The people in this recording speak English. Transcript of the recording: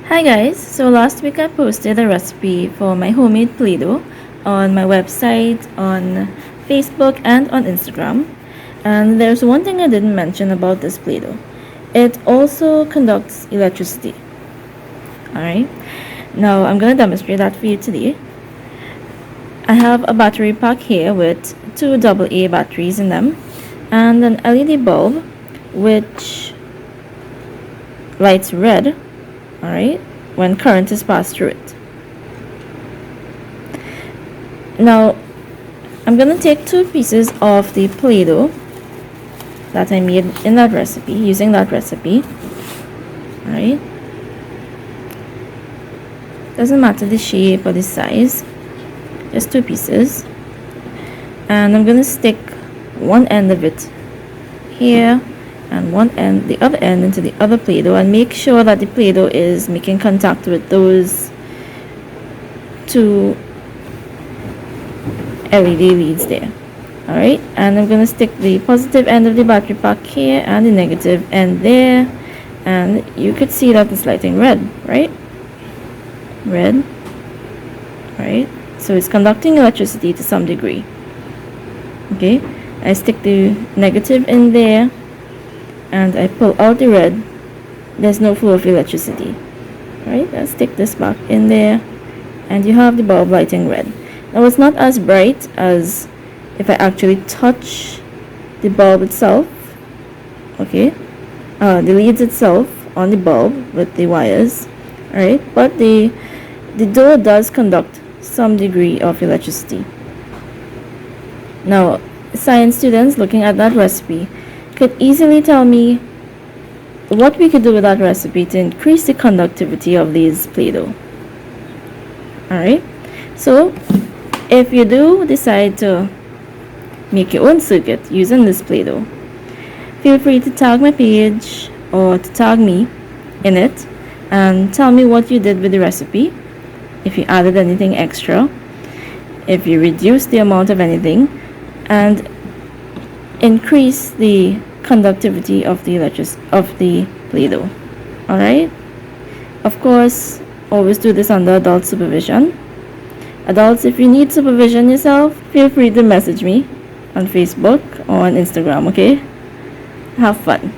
Hi guys, so last week I posted a recipe for my homemade Play-Doh on my website, on Facebook and on Instagram. And there's one thing I didn't mention about this Play-Doh. It also conducts electricity. Alright, now I'm going to demonstrate that for you today. I have a battery pack here with two AA batteries in them and an LED bulb which lights red, alright, when current is passed through it. Now I'm going to take two pieces of the Play-Doh that I made in that recipe, using that recipe. Alright, doesn't matter the shape or the size, just two pieces, and I'm going to stick one end of it here and the other end into the other Play-Doh, and make sure that the Play-Doh is making contact with those two LED leads there. Alright, and I'm going to stick the positive end of the battery pack here and the negative end there, and you could see that it's lighting red, right? Red, right? So it's conducting electricity to some degree. Okay, I stick the negative in there and I pull out the red. There's no flow of electricity. Right, I stick this back in there and you have the bulb lighting red. Now it's not as bright as if I actually touch the bulb itself, okay, the leads itself on the bulb with the wires, right? But the dough does conduct some degree of electricity. Now, science students looking at that recipe could easily tell me what we could do with that recipe to increase the conductivity of these Play-Doh. Alright, so if you do decide to make your own circuit using this Play-Doh, feel free to tag my page or to tag me in it and tell me what you did with the recipe, if you added anything extra, if you reduced the amount of anything, and increase the conductivity of the Play-Doh. Alright, of course, always do this under adult supervision. Adults, if you need supervision yourself, feel free to message me on Facebook or on Instagram, okay? Have fun.